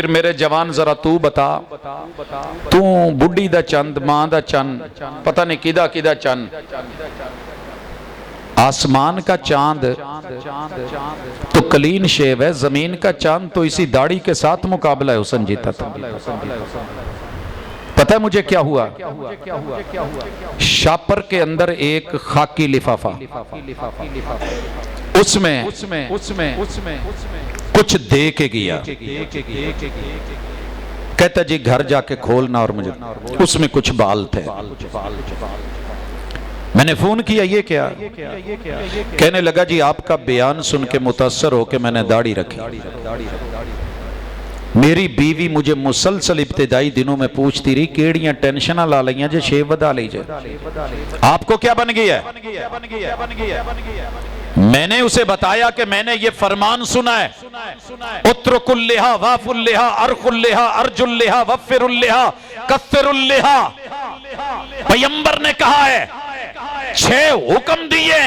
फिर मेरे जवान जरा तू बता, तू बुढ़ी दा चंद मां दा चंद पता नहीं किदा किदा चंद, आसमान का चांद तो क्लीन शेव है, जमीन का चांद तो इसी दाढ़ी के साथ मुकाबला है हुसन जीता था। पता है मुझे क्या हुआ? शापर के अंदर एक खाकी लिफाफा, उसमें कुछ दे के गया, कहता जी घर जाके खोलना, और मुझे उसमें कुछ बाल थे। मैंने फोन किया, ये क्या? कहने लगा जी आपका बयान सुन के मुतासर होके मैंने दाढ़ी रखी। मेरी बीवी मुझे मुसलसल इब्तिदाई दिनों में पूछती रही केड़ियां टेंशन ला लिया जे शेव बदा लीजिए, आपको क्या बन गया है? मैंने उसे बताया कि मैंने ये फरमान सुना है, उत्रकुल्लिहा वाफुल्लिहा अरखुल्लिहा अर्जुल्लिहा वफिरुल्लिहा कस्सरुल्लिहा। पैगंबर ने कहा है 6 हुक्म दिए।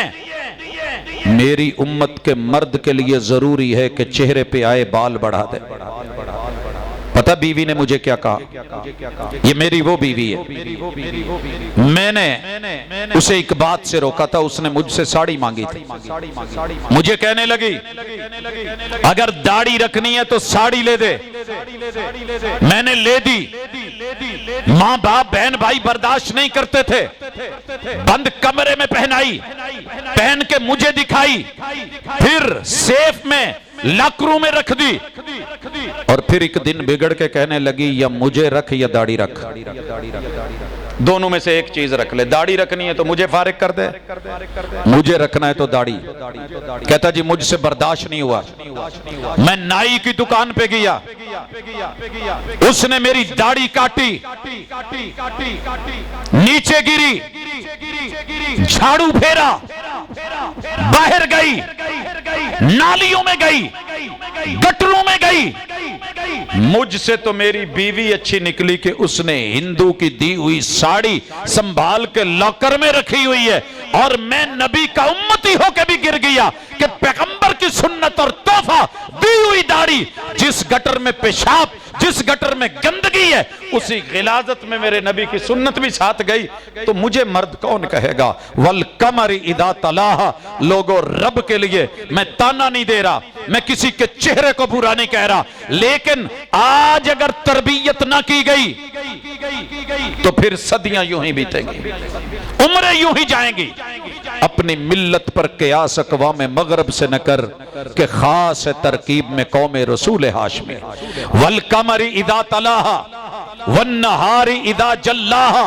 मेरी उम्मत के मर्द के लिए जरूरी है कि चेहरे पे आए बाल बढ़ा दे। पता बीवी ने मुझे क्या कहा? ये मेरी वो बीवी है। मैंने उसे एक बात से रोका था, उसने मुझसे साड़ी मांगी थी। मुझे कहने लगी अगर दाढ़ी रखनी है तो साड़ी ले दे। मैंने ले दी। मां बाप बहन भाई बर्दाश्त नहीं करते थे, बंद कमरे में पहनाई, पहन के मुझे दिखाई, फिर सेफ में लाकरू में रख दी, और फिर एक दिन बिगड़ के कहने लगी या मुझे रख या दाढ़ी रख, दोनों में से एक चीज रख ले। दाढ़ी रखनी है तो मुझे फारिग कर दे, मुझे रखना है तो दाढ़ी। कहता जी मुझसे बर्दाश्त नहीं हुआ। मैं नाई की दुकान पे गया, उसने मेरी दाढ़ी काटी, नीचे गिरी, झाड़ू फेरा, बाहर गई, नालियों में गई, गटरों में गई। मुझसे तो मेरी बीवी अच्छी निकली कि उसने हिंदू की दी हुई साड़ी संभाल के लॉकर में रखी हुई है, और मैं नबी का उम्मती होकर भी गिर गया कि पैगंबर की सुन्नत और तोहफा दी हुई दाढ़ी, जिस गटर में पेशाब, जिस गटर में गंदगी है, उसी गिलाजत में मेरे नबी की सुन्नत भी साथ गई, तो मुझे मर्द कौन कहेगा? वल कमरी इदा तलाहा। लोगों रब के लिए मैं ताना नहीं दे रहा, मैं किसी के चेहरे को बुरा नहीं कह रहा, लेकिन आज अगर तरबियत ना की गई तो फिर सदियां यूं ही बीतेंगी, उम्रें यूं ही जाएंगी। अपनी मिल्लत पर कियास अक़वाम मगरब से न कर के खास है तरकीब में कौम रसूल हाशमी। वल कमरी इदा तलाहा वन नहारी इदा जल्लाहा।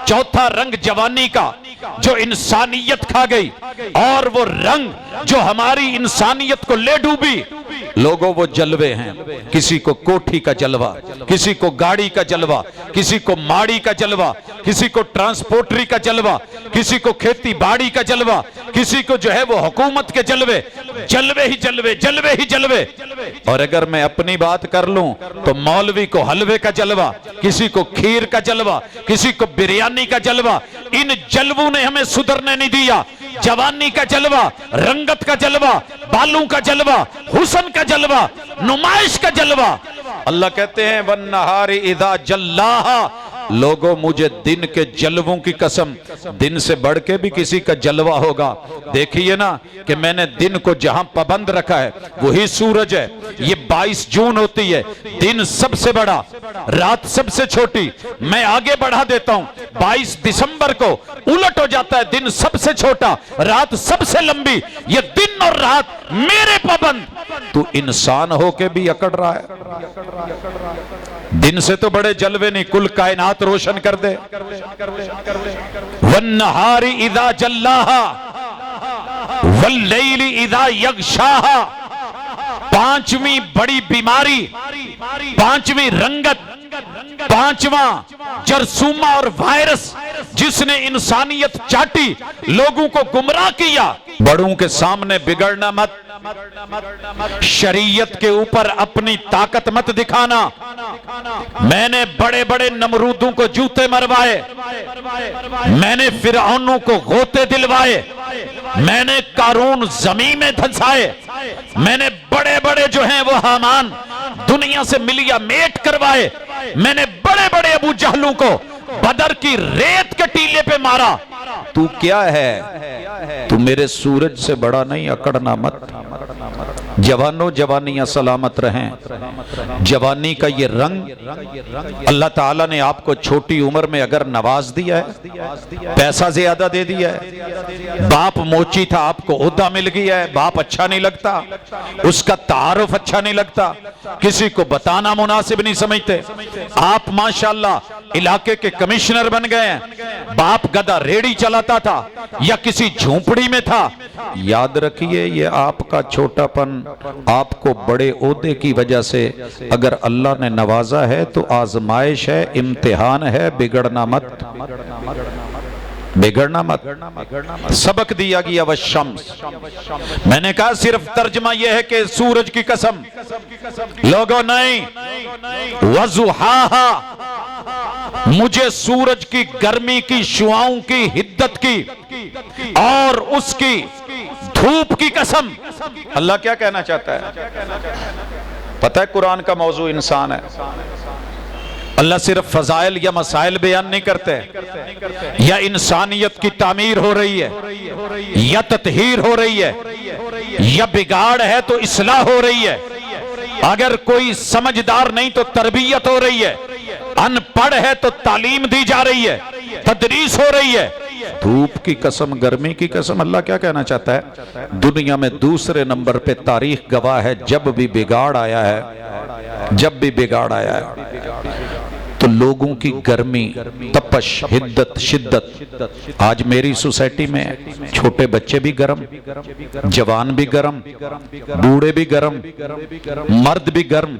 चौथा रंग जवानी का जो इंसानियत खा गई, और वो रंग जो हमारी इंसानियत को ले डूबी। लोगों वो जलवे हैं, किसी को कोठी का जलवा, किसी को गाड़ी का जलवा, किसी को माड़ी का जलवा, किसी को ट्रांसपोर्टरी का जलवा, किसी को खेती बाड़ी का जलवा, किसी को जो है वो हुकूमत के जलवे, जलवे ही जलवे, जलवे ही जलवे। और अगर मैं अपनी बात कर लूं तो मौलवी को हलवे का जलवा, किसी को खीर का जलवा, किसी को बिरयानी का जलवा। इन जलवों ने हमें सुधरने नहीं दिया। जवानी का जलवा, रंगत का जलवा, बालों का जलवा, हुस्न का जलवा, नुमाइश का जलवा। अल्लाह कहते हैं वन नहारी इदा जल्लाहा। लोगों मुझे दिन के जलवों की कसम, दिन से बढ़ के भी किसी का जलवा होगा। देखिए ना कि मैंने दिन को जहां पाबंद रखा है वही सूरज है। ये 22 जून होती है, दिन सबसे बड़ा, रात सबसे छोटी। मैं आगे बढ़ा देता हूं, 22 दिसंबर को उलट हो जाता है, दिन सबसे छोटा, रात सबसे लंबी। ये दिन और रात मेरे पाबंद, तू इंसान होके भी अकड़ रहा है। दिन से तो बड़े जलवे नहीं, कुल कायनात रोशन कर दे। वन्नहारी इदा जल्लाहा वल्लैली इदा यगशाहा। पांचवी बड़ी बीमारी, पांचवी रंगत, पांचवा जरसूमा और वायरस जिसने इंसानियत चाटी, लोगों को गुमराह किया। बड़ों के सामने बिगड़ना मत, शरीयत के ऊपर अपनी ताकत मत दिखाना। मैंने बड़े बड़े नमरूदों को जूते मरवाए, मैंने फिरौनों को गोते दिलवाए, मैंने कारून जमीन में धंसाए, मैंने बड़े बड़े जो हैं वो हामान दुनिया से मिलियामेट करवाए। मैंने बड़े बड़े अबू जहलों को बदर की रेत के टीले पे मारा। तू क्या है? तू मेरे सूरज से बड़ा नहीं, अकड़ना मत। जवानों जवानियां सलामत रहें। जवानी का ये रंग अल्लाह ताला ने आपको छोटी उम्र में अगर नवाज दिया है, पैसा ज्यादा दे दिया है, बाप मोची था आपको ओहदा मिल गया है, बाप अच्छा नहीं लगता, उसका तारुफ अच्छा नहीं लगता, किसी को बताना मुनासिब नहीं समझते, आप माशाल्लाह इलाके के कमिश्नर बन गए हैं, बाप गधा रेड़ी चलाता था या किसी झोंपड़ी में था, याद रखिए ये आपका छोटापन आपको बड़े ओहदे की वजह से अगर अल्लाह ने नवाजा है तो आजमाइश है, इम्तिहान है, बिगड़ना मत, बिगड़ना मत। सबक दिया गया वह शम्स। मैंने कहा सिर्फ तर्जमा यह है कि सूरज की कसम, लोगों नहीं, वज़ुहाहा, मुझे सूरज की गर्मी की, शुआओं की, हिद्दत की और उसकी धूप की कसम। अल्लाह क्या कहना चाहता है? पता है कुरान का मौजू इंसान है। अल्लाह सिर्फ फजाइल या मसाइल बयान नहीं करते, या इंसानियत की तामीर हो रही है, या ततहीर हो रही है, या बिगाड़ है तो इस्लाह हो रही है। अगर कोई समझदार नहीं तो तरबियत हो रही है, अनपढ़ है तो तालीम दी जा रही है, तदरीस हो रही है। धूप की कसम, गर्मी की कसम, अल्लाह क्या कहना चाहता है? दुनिया में दूसरे नंबर पे तारीख गवाह है, जब भी बिगाड़ आया है, जब भी बिगाड़ आया है तो लोगों की गर्मी, तपश, हिद्दत, शिद्दत। आज मेरी सोसाइटी में छोटे बच्चे भी गर्म, जवान भी गर्म, बूढ़े भी गर्म, मर्द भी गर्म,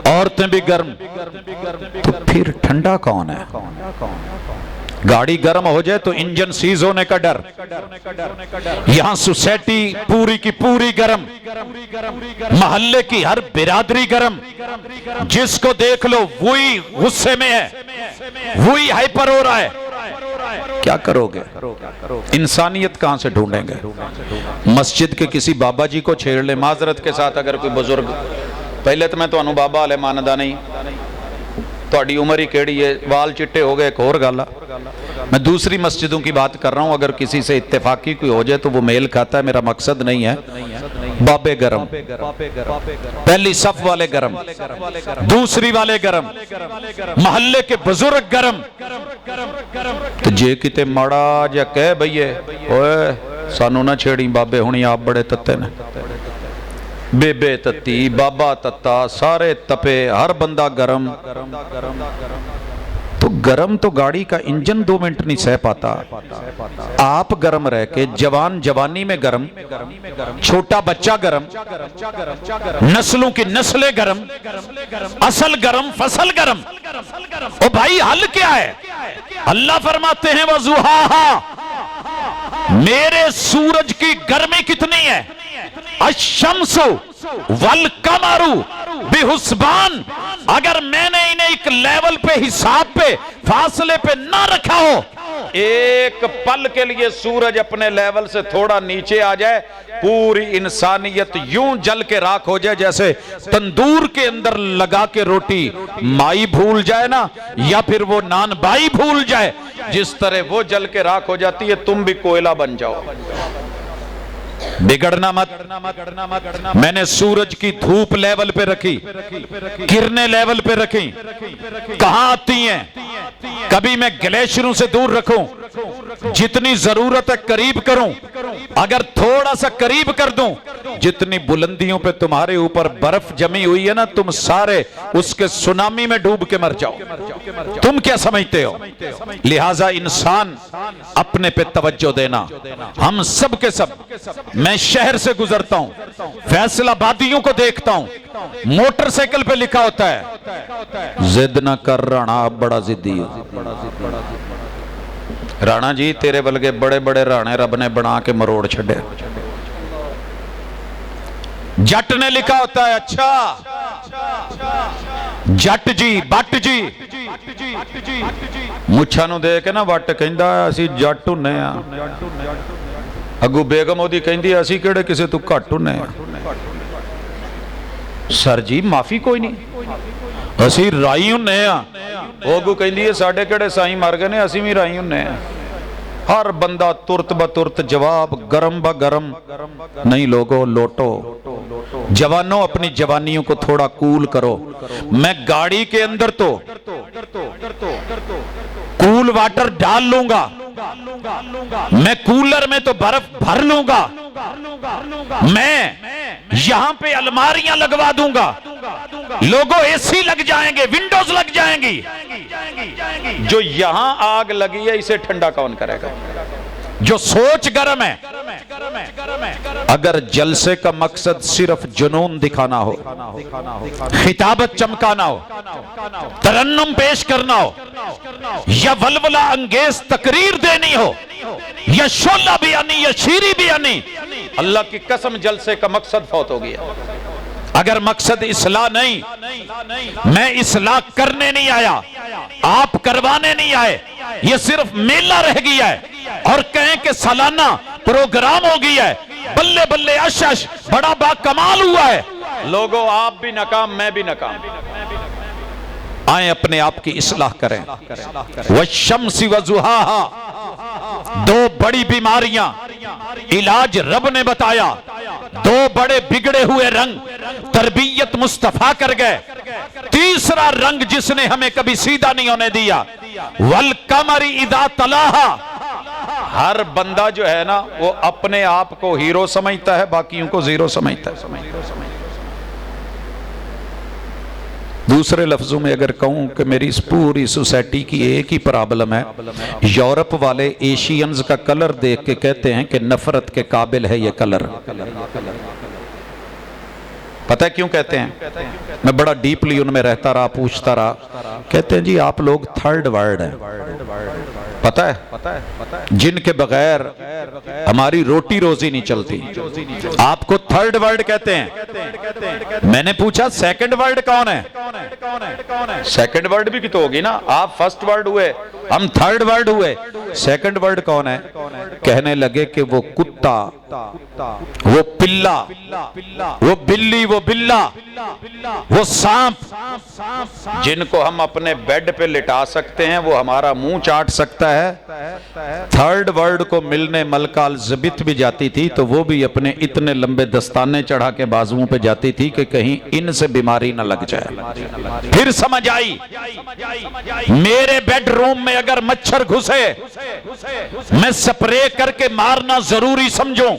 औरतें भी गर्म, तो फिर ठंडा कौन है? गाड़ी गर्म हो जाए तो इंजन सीज होने का डर। यहां सोसाइटी पूरी की पूरी गर्म, मोहल्ले की हर बिरादरी गर्म, जिसको देख लो वही गुस्से में है, वही हाइपर हो रहा है। क्या करोगे? इंसानियत कहां से ढूंढेंगे? मस्जिद के किसी बाबा जी को छेड़ ले, माजरत के साथ अगर कोई बुजुर्ग, पहले तो मैं तो बाबा वाले मानदा नहीं, थोड़ी उम्र ही केड़ी है, वाल चिट्टे हो गए, एक और गल। मैं दूसरी मस्जिदों की बात कर रहा हूं, अगर किसी से इत्तेफाकी कोई हो जाए तो वो मेल खाता है, मेरा मकसद नहीं है। बाबे गरम, पहली सफ वाले गरम, दूसरी वाले गरम, मोहल्ले के बुजुर्ग गरम। तो जे किते माड़ा जा कह भईए ओए सानू ना छेड़ी, बाबे हुणी आप बड़े तत्ते ने, बेबे तत्ती, बाबा तत्ता, सारे तपे, हर बंदा गरम। तो गरम तो गाड़ी का इंजन 2 मिनट नहीं सह पाता। आप गरम रह के जवान जवानी में गरम, छोटा बच्चा गरम, नस्लों की नस्लें गरम, असल गरम, फसल गरम। ओ भाई हल क्या है? अल्लाह फरमाते हैं वज़ुहाहा, मेरे सूरज की गर्मी कितनी है? अशम्सु वल कमरु बिहुस्बान। अगर मैंने इन्हें एक लेवल पे, हिसाब पे, फासले पे ना रखा हो, एक पल के लिए सूरज अपने लेवल से थोड़ा नीचे आ जाए, पूरी इंसानियत यूं जल के राख हो जाए जैसे तंदूर के अंदर लगा के रोटी माई भूल जाए ना, या फिर वो नान बाई भूल जाए, जिस तरह वो जल के राख हो जाती है, तुम भी कोयला बन जाओ। बिगड़ना मत। मैंने सूरज की धूप लेवल पे रखी, किरणें लेवल पे रखी। कहां आती हैं? कभी मैं ग्लेशियरों से दूर रखूं, जितनी जरूरत है करीब करूं, अगर थोड़ा सा करीब कर दूं, जितनी बुलंदियों पे तुम्हारे ऊपर बर्फ जमी हुई है ना, तुम सारे उसके सुनामी में डूब के मर जाओ। तुम क्या समझते हो? लिहाजा इंसान अपने पे तवज्जो देना। हम सब के सब, मैं शहर से गुजरता हूं, फैसलाबादियों को देखता हूं, मोटरसाइकिल पे लिखा होता है जिद ना कर राणा, आप बड़ा जिद्दी है। राणा जी तेरे बलगे बड़े बड़े राणे रब ने बना के मरोड़ छड़े। जट ने लिखा होता है, अच्छा जट जी, बट जी, मुछा नूं देख के ना वट कहंदा असीं जट हुन्ने आ, अगू बेगम ओदी कहंदी असीं किहड़े किसे तों घट हुन्ने आ। सर जी माफी कोई नहीं, असी राई हुन्ने आ। ओगू कहंदी है साडे किहड़े साईं मर गए ने, असी भी राई हुन्ने आ। हर बंदा तुरत ब तुरत जवाब, गरम ब गरम। नहीं लोगो, लोटो। जवानों, अपनी जवानियों को थोड़ा कूल करो। मैं गाड़ी के अंदर तो कूल वाटर डाल लूंगा, मैं कूलर में तो बर्फ भर लूंगा, मैं यहां पे अलमारियां लगवा दूंगा, लोगों एसी लग जाएंगे, विंडोज लग जाएंगी। जो यहां आग लगी है इसे ठंडा कौन करेगा? जो सोच गर्म है। अगर जलसे का मकसद सिर्फ जुनून दिखाना हो, खिताबत चमकाना हो, तरन्नुम पेश करना हो, या वलवला अंगेज तकरीर देनी हो, या शोला बयानी या शीरी बयानी, अल्लाह की कसम जलसे का मकसद फौत हो गया। अगर मकसद इस्लाह नहीं, मैं इस्लाह करने नहीं आया, आप करवाने नहीं आए, ये सिर्फ मेला रह गया है और कहें कि सालाना प्रोग्राम हो गया है, बल्ले बल्ले अश बड़ा बा कमाल हुआ है। लोगों, आप भी नाकाम, मैं भी नाकाम। आए अपने आप की इस्लाह करें। वशम्सी वजुहाहा, दो बड़ी बीमारियां इलाज रब ने बताया, दो बड़े बिगड़े हुए रंग तरबियत मुस्तफा कर गए। तीसरा रंग जिसने हमें कभी सीधा नहीं होने दिया, वल कमरी इदा तलाहा। हर बंदा जो है ना वो अपने आप को हीरो समझता है, बाकियों को जीरो समझता है। दूसरे लफ्जों में अगर कहूं कि मेरी इस पूरी सोसाइटी की एक ही प्रॉब्लम है, यूरोप वाले एशियंस का कलर देख के कहते हैं कि नफरत के काबिल है ये कलर। पता है क्यों कहते हैं? मैं बड़ा डीपली उनमें रहता रहा, पूछता रहा। कहते हैं जी आप लोग थर्ड वर्ल्ड हैं। पता है जिनके बगैर हमारी रोटी रोजी नहीं चलती, आपको थर्ड वर्ल्ड कहते हैं। मैंने पूछा सेकंड वर्ल्ड कौन है? सेकंड वर्ल्ड भी तो होगी ना, आप फर्स्ट वर्ल्ड हुए, हम थर्ड वर्ल्ड हुए, सेकंड वर्ल्ड कौन है? कहने लगे कि वो कुत्ता, वो पिल्ला, वो बिल्ली, वो बिल्ला, वो सांप, जिनको हम अपने बेड पे लिटा सकते हैं, वो हमारा मुंह चाट सकता है। थर्ड वर्ल्ड को मिलने मलका अल्ज़बित भी जाती थी तो वो भी अपने इतने लंबे दस्ताने चढ़ा के बाजुओं पे जाती थी कि कहीं इनसे बीमारी न लग जाए। फिर समझ आई, मेरे बेडरूम में अगर मच्छर घुसे मैं स्प्रे करके मारना जरूरी समझूं,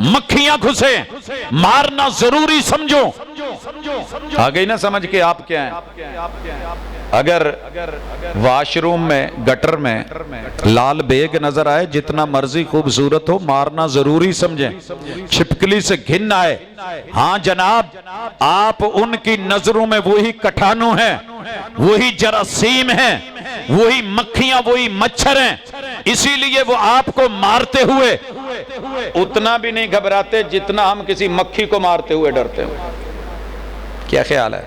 मक्खियां घुसे मारना जरूरी समझूं। आ गई ना समझ के आप क्या हैं? अगर वॉशरूम में गटर में लाल बेग नजर आए, जितना मर्जी खूबसूरत हो, मारना जरूरी समझें। छिपकली से घिन आए, हाँ जनाब, आप उनकी नजरों में वही कठानू हैं, वही जरासीम हैं, वही मक्खियां, वही मच्छर हैं। इसीलिए वो आपको मारते हुए उतना भी नहीं घबराते जितना हम किसी मक्खी को मारते हुए डरते हैं। क्या ख्याल है?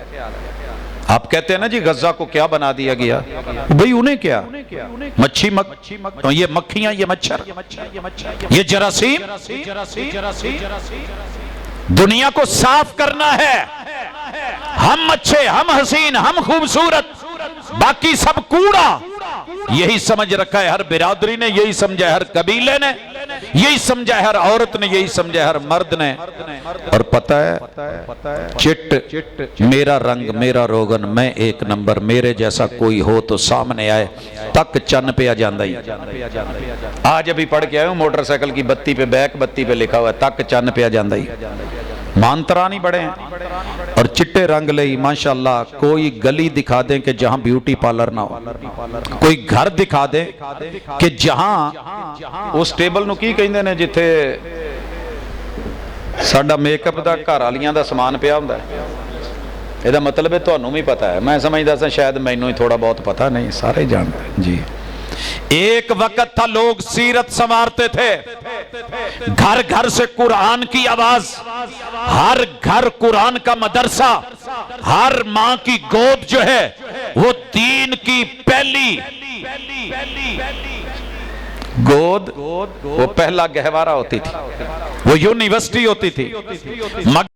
आप कहते हैं ना जी गजा को क्या बना दिया गया, भाई उन्हें क्या, मच्छी ये मक्खियां, ये मच्छर, ये जरासीम। दुनिया को साफ करना है। हम अच्छे, हम हसीन, हम खूबसूरत, बाकी सब कूड़ा। यही समझ रखा है हर बिरादरी ने, यही समझा है हर कबीले ने, यही समझा है हर औरत ने, यही समझा है हर मर्द ने। और पता है चिट मेरा रंग, मेरा रोगन, मैं एक नंबर, मेरे जैसा कोई हो तो सामने आए, तक चन पे आ जाता ही। आज अभी पढ़ के आया हूं, मोटरसाइकिल की बत्ती पे, बैक बत्ती पे लिखा हुआ है तक चन पे आ जाता ही। मानतरा नहीं बड़े हैं। और चिट्टे रंग ले माशाअल्लाह, कोई गली दिखा दें कि जहां ब्यूटी पार्लर ना हो, कोई घर दिखा दे कि जहां उस टेबल नु की कहंदे ने जिथे साडा मेकअप दा घर वालियां दा समान पिया हुंदा है। ਇਹਦਾ मतलब है ਤੁਹਾਨੂੰ भी पता है, मैं समझदा सा शायद मैनू ही थोड़ा बहुत पता, नहीं सारे जानते हैं जी। एक वक्त था लोग सीरत संवारते थे, घर घर से कुरान की आवाज, हर घर कुरान का मदरसा, हर माँ की गोद जो है वो दीन की पहली गोद, वो पहला गहवारा होती थी, वो यूनिवर्सिटी होती थी। मगर